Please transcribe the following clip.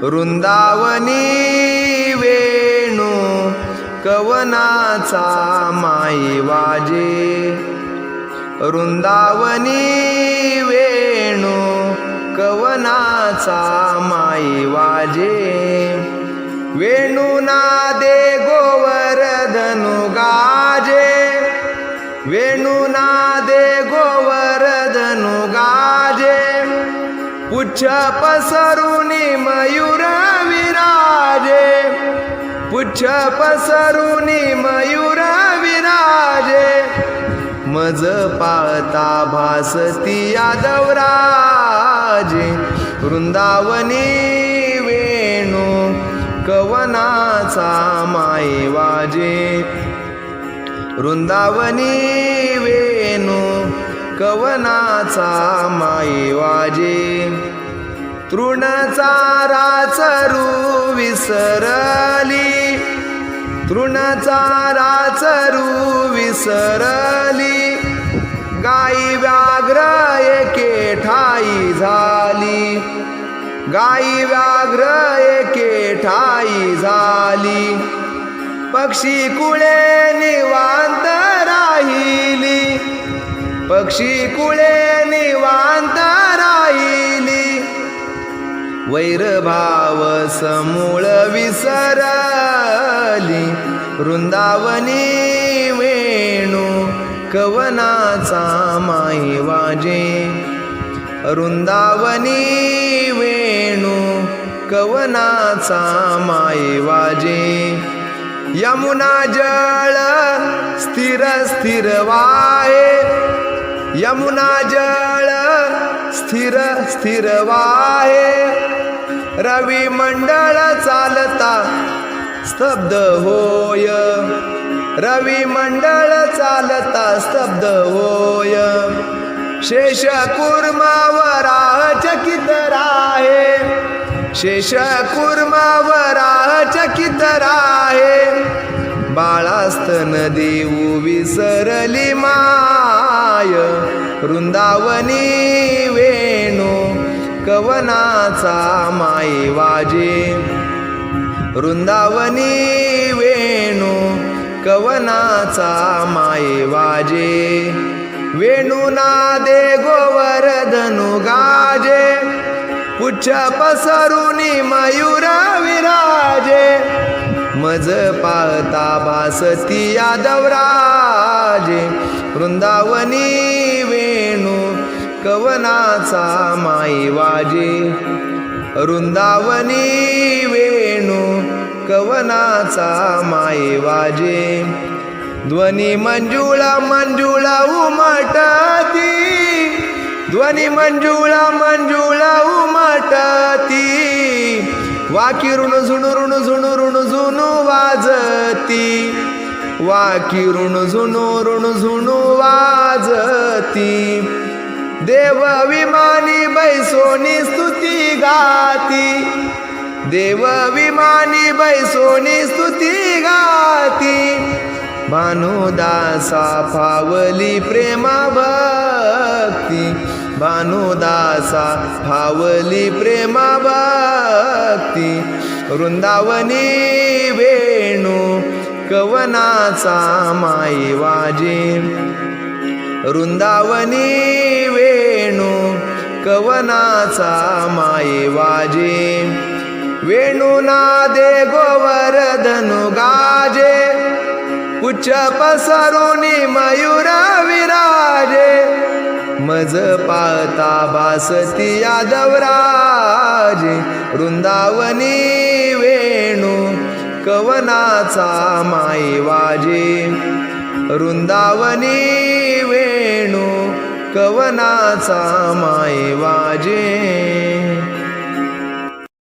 वृंदावनी वेणू कवनाचा माई वाजे. वृंदावनी वेणू कवनाचा माई वाजे. वेणू नादे गोवर्धनु गाजे. वेणू नादे गोवर्धनु गाजे. पुच्छ पसरुनी मयूर विराजे. पुच्छ पसरुनी मयूर विराजे. मज पाहता भासती यादवराजे. वृंदावनी वेणू कवनाचा माई वाजे. वृंदावनी वेणू कवनाचा माई वाजे. तृणचारा चरू विसरली. तृणचारा चरू विसरली. गाई व्याघ्र एके ठाई झाली. गाई व्याघ्र एके ठाई झाली. पक्षी कुळे निवांत राहिली. पक्षी कुळे निवांत राहिली. वैरभाव समूळ विसरली. वृंदावनी वेणू कवनाचा माई वाजे. वृंदावनी वेणू कवनाचा माई वाजे. यमुना जळ स्थिर स्थिर वाहे. यमुना जळ स्थिर स्थिर वाहे. रवी मंडळ चालता स्तब्ध होय. रवी मंडळ चालता स्तब्ध होय. शेष कूर्म वराह चकित राहे. शेष कूर्म वराह चकित राहे. बाळास्तन देऊ विसरली माय. वृंदावनी वेणू कवनाचा माई वाजे. वृंदावनी वेणू कवनाचा माई वाजे. वेणू नादे गोवर्धनु गाजे. पुच्छ पसरुनी मयूर विराजे. मज पाहता भासती यादवराजे. वृंदावनी वेणू कवनाचा माई वाजे. वृंदावनी वेणू कवनाचा माई वाजे. ध्वनी मंजुळ मंजुळ उमटती. ध्वनी मंजुळ मंजुळ उमटती. वाकी ऋण झुणू ऋण झुणू ऋण झुणू वाजती. वाकी ऋण झुणू ऋण झुणू वाजती. देव विमानी बैसोनी स्तुती गाती. देव विमानी बैसोनी स्तुती गाती. भानुदासा फावली प्रेमा भक्ती. भानुदासा फावली प्रेमा भक्ती. वृंदावनी वेणू कवनाचा माई वाजे. वृंदावनी वेणू कवनाचा माई वाजे. वेणू नादे गोवर्धनु गाजे. पुच्छ पसरुनी मयूर विराजे. मज पाहता भासती यादवराजे. वृंदावनी वेणू कवनाचा माई वाजे. वृंदावनी वेणू कवनाचा माई वाजे.